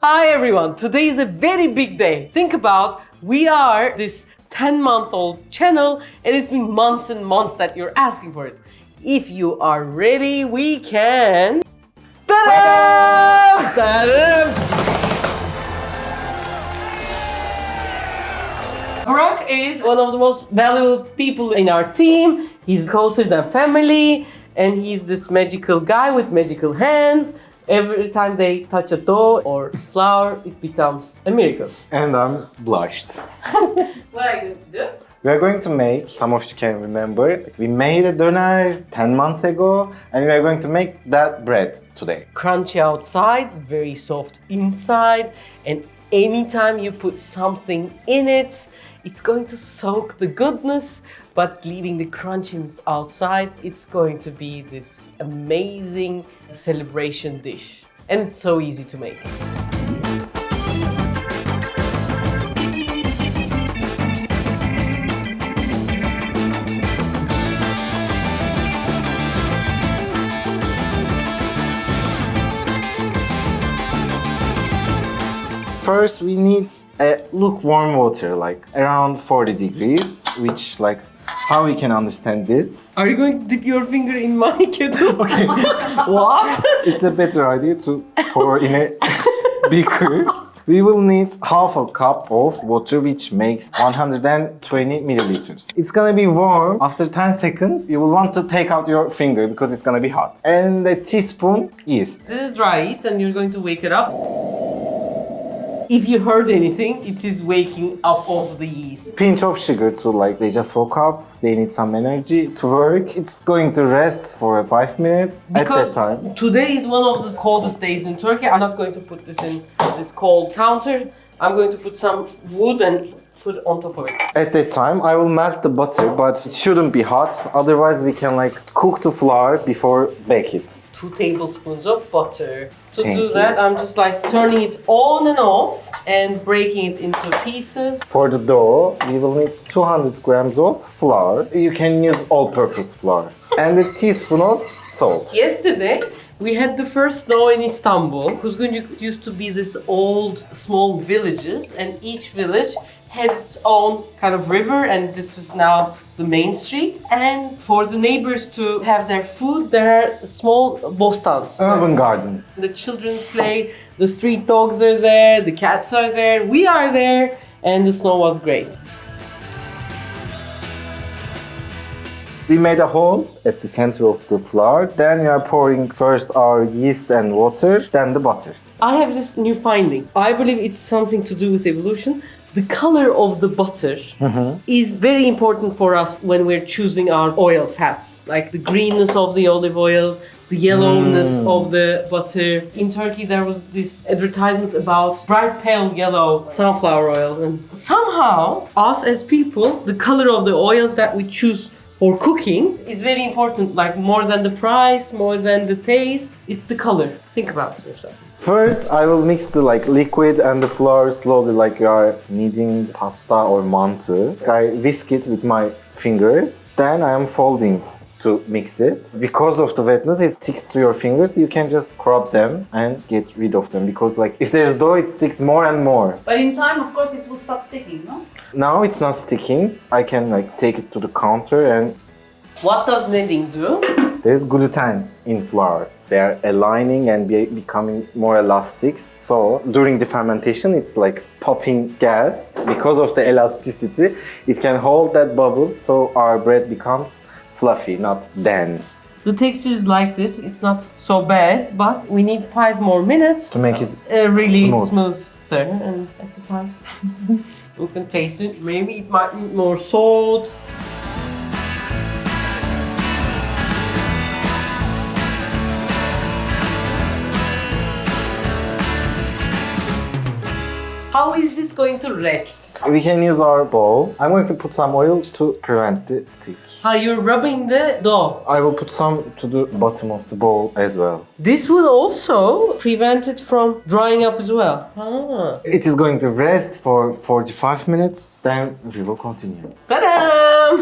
Hi everyone, today is a very big day. Think about, we are this 10-month-old channel and it's been months and months that you're asking for it. If you are ready, we can... Ta-da! Ta-da! Burak is one of the most valuable people in our team. He's closer than family and he's this magical guy with magical hands. Every time they touch a dough or flour, it becomes a miracle. And I'm blushed. What are you going to do? We are going to make, some of you can remember, we made a döner 10 months ago and we are going to make that bread today. Crunchy outside, very soft inside, and anytime you put something in it, it's going to soak the goodness, but leaving the crunchiness outside, it's going to be this amazing celebration dish. And it's so easy to make. First we need a lukewarm water, like around 40 degrees, which like, how we can understand this? Are you going to dip your finger in my kettle? Okay. What? It's a better idea to pour in a beaker. We will need half a cup of water, which makes 120 milliliters. It's gonna be warm. After 10 seconds, you will want to take out your finger because it's gonna be hot. And a teaspoon yeast. This is dry yeast and you're going to wake it up. If you heard anything, it is waking up of the yeast. Pinch of sugar to like, they just woke up, they need some energy to work. It's going to rest for 5 minutes Because at that time. Today is one of the coldest days in Turkey. I'm not going to put this in this cold counter. I'm going to put some wood and put it on top of it. At that time, I will melt the butter, but it shouldn't be hot. Otherwise, we can like cook the flour before bake it. 2 tablespoons of butter. To Thank do you. that, I'm just like turning it on and off and breaking it into pieces. For the dough, we will need 200 grams of flour. You can use all-purpose flour. And a teaspoon of salt. Yesterday, we had the first snow in Istanbul. Kuzguncuk used to be this old, small villages, and each village had its own kind of river, and this is now the main street. And for the neighbors to have their food, there are small bostans. Urban gardens. The children's play, the street dogs are there, the cats are there, we are there, and the snow was great. We made a hole at the center of the flour. Then we are pouring first our yeast and water, then the butter. I have this new finding. I believe it's something to do with evolution. The color of the butter is very important for us when we're choosing our oil fats. Like the greenness of the olive oil, the yellowness of the butter. In Turkey, there was this advertisement about bright pale yellow sunflower oil. And somehow, us as people, the color of the oils that we choose for cooking is very important. Like more than the price, more than the taste, it's the color. Think about it yourself. First, I will mix the like liquid and the flour slowly, like you are kneading pasta or mantı. I whisk it with my fingers. Then I am folding to mix it. Because of the wetness, it sticks to your fingers. You can just scrub them and get rid of them. Because like if there's dough, it sticks more and more. But in time, of course, it will stop sticking, no? Now it's not sticking. I can like take it to the counter and What does kneading do? there's gluten in flour. They are aligning and becoming more elastic. So during the fermentation, it's like popping gas. Because of the elasticity, it can hold that bubbles so our bread becomes fluffy, not dense. The texture is like this. It's not so bad, but we need 5 more minutes To make it a really smooth. smooth stir. And at the time, you can taste it. Maybe it might need more salt. How is this going to rest? We can use our bowl. I'm going to put some oil to prevent the stick. How you're rubbing the dough. I will put some to the bottom of the bowl as well. This will also prevent it from drying up as well. Ah. It is going to rest for 45 minutes, then we will continue. Ta-da!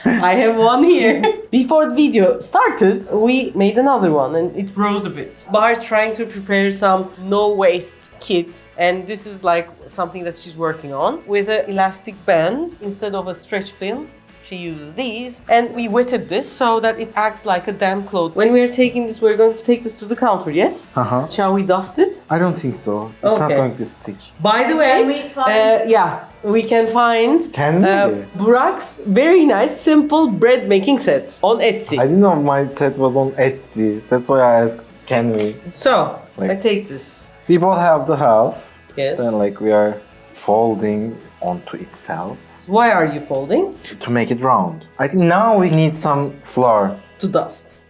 I have one here. Before the video started, we made another one and it rose a bit. Bahar trying to prepare some no-waste kit, and this is like something that she's working on with an elastic band instead of a stretch film. She uses these, and we wetted this so that it acts like a damp cloth. When we're taking this, we're going to take this to the counter, yes? Uh-huh. Shall we dust it? I don't think so. It's not Okay. going to stick. By the Can we way, find- yeah, we can find Can we? Burak's very nice, simple bread making set on Etsy. I didn't know my set was on Etsy. That's why I asked, can we? So, Like- I take this. We both have the half. Yes. Then like we are folding onto itself Why are you folding? to make it round. I think now we need some flour. To dust.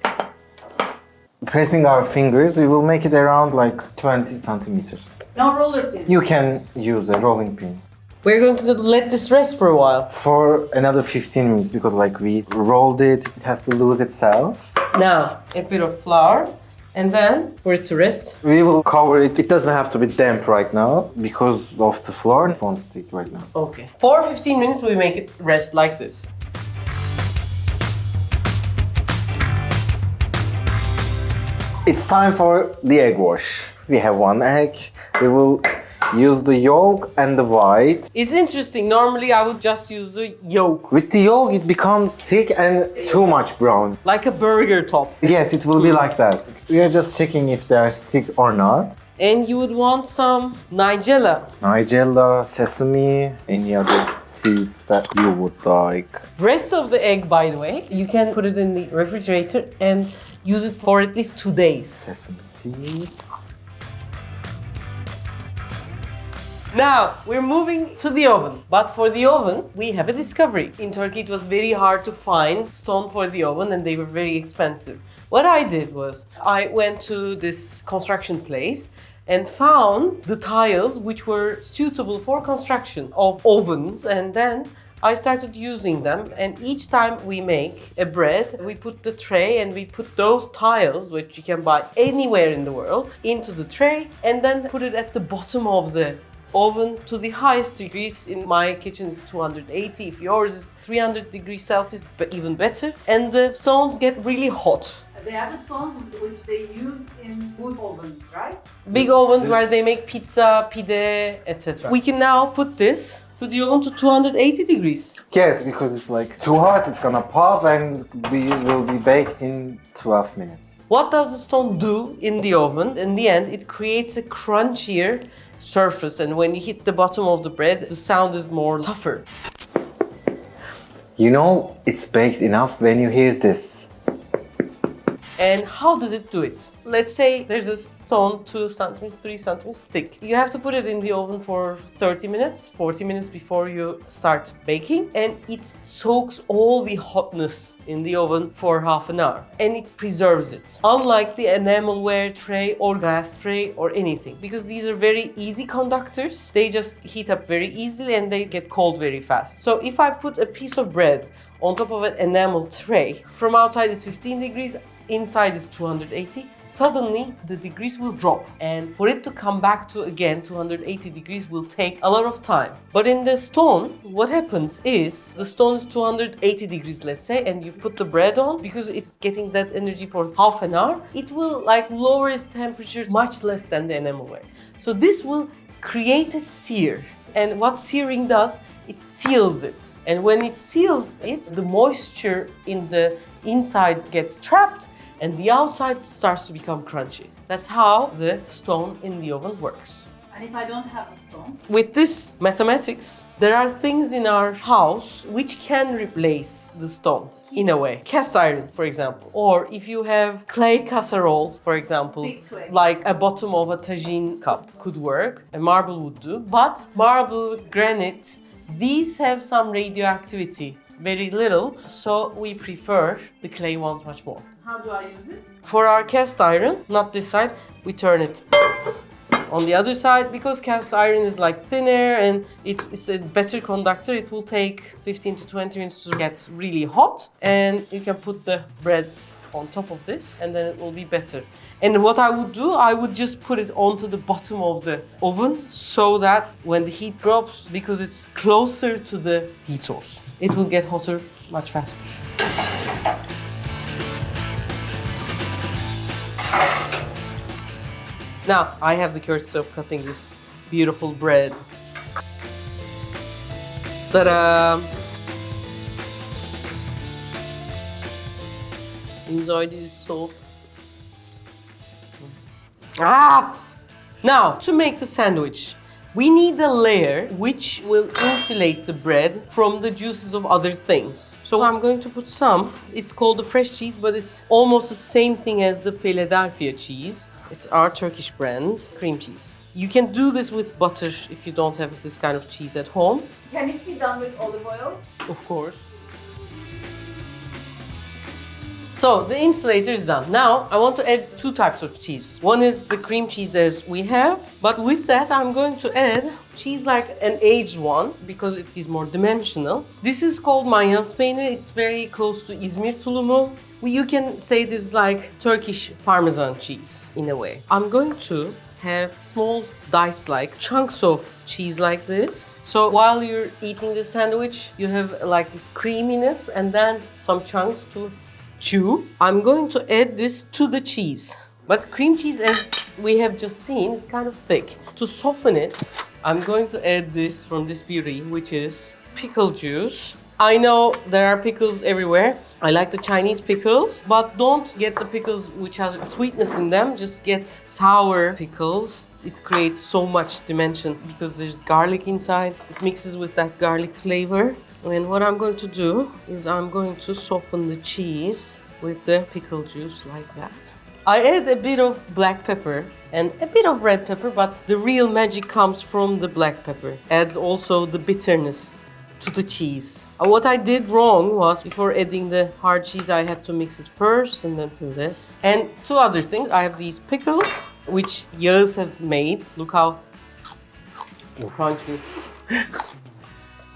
Pressing our fingers, we will make it around like 20 centimeters. No roller pin. You can use a rolling pin. We're going to let this rest for a while. For another 15 minutes because like we rolled it, it has to lose itself. Now, a bit of flour, and then for it to rest. We will cover it. It doesn't have to be damp right now because of the flour. It won't stick right now. Okay. For 15 minutes, we make it rest like this. It's time for the egg wash. We have one egg. We will use the yolk and the white. It's interesting. Normally, I would just use the yolk, With the yolk, it becomes thick and too much brown. like a burger top. Yes, it will be like that. We are just checking if they are thick or not. And you would want some nigella. Nigella, sesame, any other seeds that you would like. Rest of the egg, by the way, you can put it in the refrigerator and use it for at least 2 days. Sesame seeds. Now, we're moving to the oven. But for the oven, we have a discovery. In Turkey, it was very hard to find stone for the oven and they were very expensive. What I did was, I went to this construction place and found the tiles which were suitable for construction of ovens, and then I started using them, and each time we make a bread, we put the tray and we put those tiles, which you can buy anywhere in the world, into the tray and then put it at the bottom of the oven to the highest degrees. In my kitchen is 280. If yours is 300 degrees Celsius, but even better. And the stones get really hot. They are the stones which they use in wood ovens, right? Big ovens where they make pizza, pide, etc. We can now put this to the oven to 280 degrees. Yes, because it's like too hot, it's gonna pop and we will be baked in 12 minutes. What does the stone do in the oven? In the end, it creates a crunchier surface, and when you hit the bottom of the bread, the sound is more tougher. You know, it's baked enough when you hear this. And how does it do it? Let's say there's a stone 2 centimeters, 3 centimeters thick. You have to put it in the oven for 30 minutes, 40 minutes before you start baking. And it soaks all the hotness in the oven for half an hour. And it preserves it. Unlike the enamelware tray or glass tray or anything. Because these are very easy conductors. They just heat up very easily and they get cold very fast. So if I put a piece of bread on top of an enamel tray, from outside it's 15 degrees, inside is 280, suddenly the degrees will drop. And for it to come back to again 280 degrees will take a lot of time. But in the stone, what happens is, the stone is 280 degrees, let's say, and you put the bread on, because it's getting that energy for half an hour, it will like lower its temperature much less than the enamelware. So this will create a sear. And what searing does, it seals it. And when it seals it, the moisture in the inside gets trapped and the outside starts to become crunchy. That's how the stone in the oven works. And if I don't have a stone? With this mathematics, there are things in our house which can replace the stone in a way. Cast iron, for example. Or if you have clay casserole, for example, Big clay. like a bottom of a tagine cup could work. A marble would do. But marble, granite, these have some radioactivity. Very little, so we prefer the clay ones much more. How do I use it? For our cast iron, not this side, we turn it on the other side, because cast iron is like thinner and it's a better conductor. It will take 15 to 20 minutes to get really hot, and you can put the bread on top of this and then it will be better. And what I would do, I would just put it onto the bottom of the oven so that when the heat drops, because it's closer to the heat source, it will get hotter much faster. Now, I have the courtesy of cutting this beautiful bread. Ta-da! Inside is soft. Ah! Now, to make the sandwich, we need a layer which will insulate the bread from the juices of other things. So I'm going to put some. It's called the fresh cheese, but it's almost the same thing as the Philadelphia cheese. It's our Turkish brand, cream cheese. You can do this with butter if you don't have this kind of cheese at home. Can it be done with olive oil? Of course. So the insulator is done. Now I want to add two types of cheese. One is the cream cheese as we have, but with that I'm going to add cheese like an aged one because it is more dimensional. This is called Manyas peynir. It's very close to İzmir tulumu. You can say this is like Turkish parmesan cheese in a way. I'm going to have small dice like chunks of cheese like this. So while you're eating the sandwich, you have like this creaminess and then some chunks to chew. I'm going to add this to the cheese. But cream cheese, as we have just seen, is kind of thick. To soften it, I'm going to add this from this beauty, which is pickle juice. I know there are pickles everywhere. I like the Chinese pickles, but don't get the pickles which has sweetness in them. Just get sour pickles. It creates so much dimension because there's garlic inside. It mixes with that garlic flavor. And what I'm going to do is I'm going to soften the cheese with the pickle juice like that. I add a bit of black pepper and a bit of red pepper, but the real magic comes from the black pepper. Adds also the bitterness to the cheese. What I did wrong was before adding the hard cheese, I had to mix it first and then do this. And two other things, I have these pickles, which Yağız have made. Look how crunchy.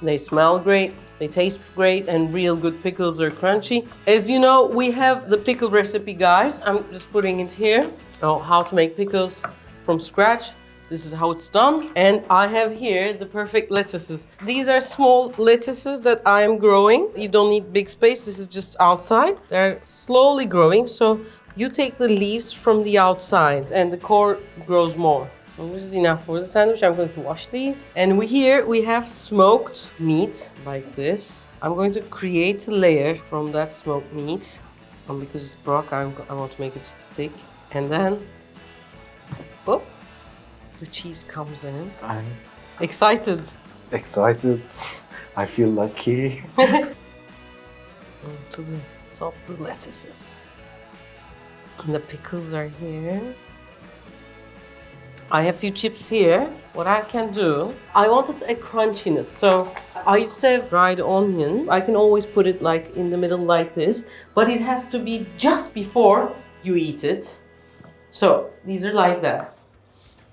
They smell great, they taste great, and real good pickles are crunchy. As you know, we have the pickle recipe, guys. I'm just putting it here. Oh, how to make pickles from scratch. This is how it's done. And I have here the perfect lettuces. These are small lettuces that I am growing. You don't need big space. This is just outside. They're slowly growing. So you take the leaves from the outside and the core grows more. And this is enough for the sandwich. I'm going to wash these. And here we have smoked meat like this. I'm going to create a layer from that smoked meat. And because it's Burak, I want to make it thick. And then, oh, the cheese comes in. I'm excited. excited. I feel lucky. To the top, the lettuces. And the pickles are here. I have a few chips here. What I can do, I wanted a crunchiness. So I used to have dried onion. I can always put it like in the middle like this, but it has to be just before you eat it. So these are like that.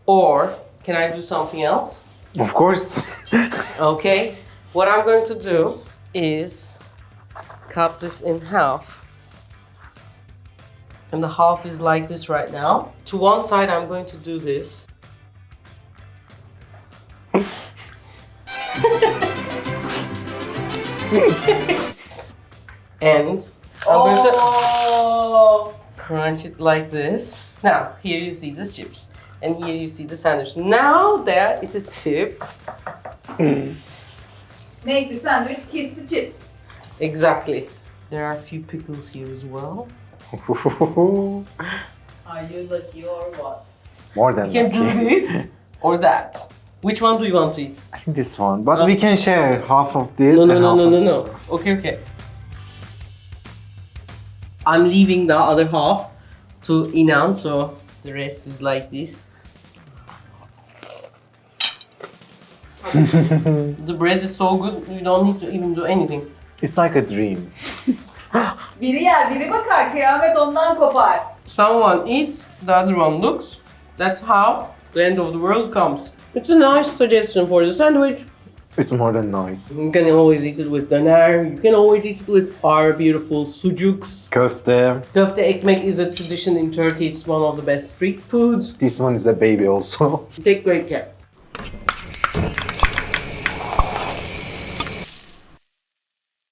Or can I do something else? Of course. Okay. What I'm going to do is cut this in half. And the half is like this right now. To one side, I'm going to do this. And I'm going to crunch it like this. Now, here you see the chips. And here you see the sandwich. Now that it is tipped. Make the sandwich, kiss the chips. Exactly. There are a few pickles here as well. Are you lucky or what? More than You can do lucky. this or that. Which one do you want to eat? I think this one. But we can share half of this No, and no, no, half no, of no, no. Okay. I'm leaving the other half to Inan, so the rest is like this. The bread is so good, you don't need to even do anything. It's like a dream. Biri yer, biri bakar. Kıyamet ondan kopar. Someone eats, the other one looks. That's how the end of the world comes. It's a nice suggestion for the sandwich. It's more than nice. You can always eat it with döner. You can always eat it with our beautiful sucuks. Köfte. Köfte ekmek is a tradition in Turkey. It's one of the best street foods. This one is a baby also. Take great care.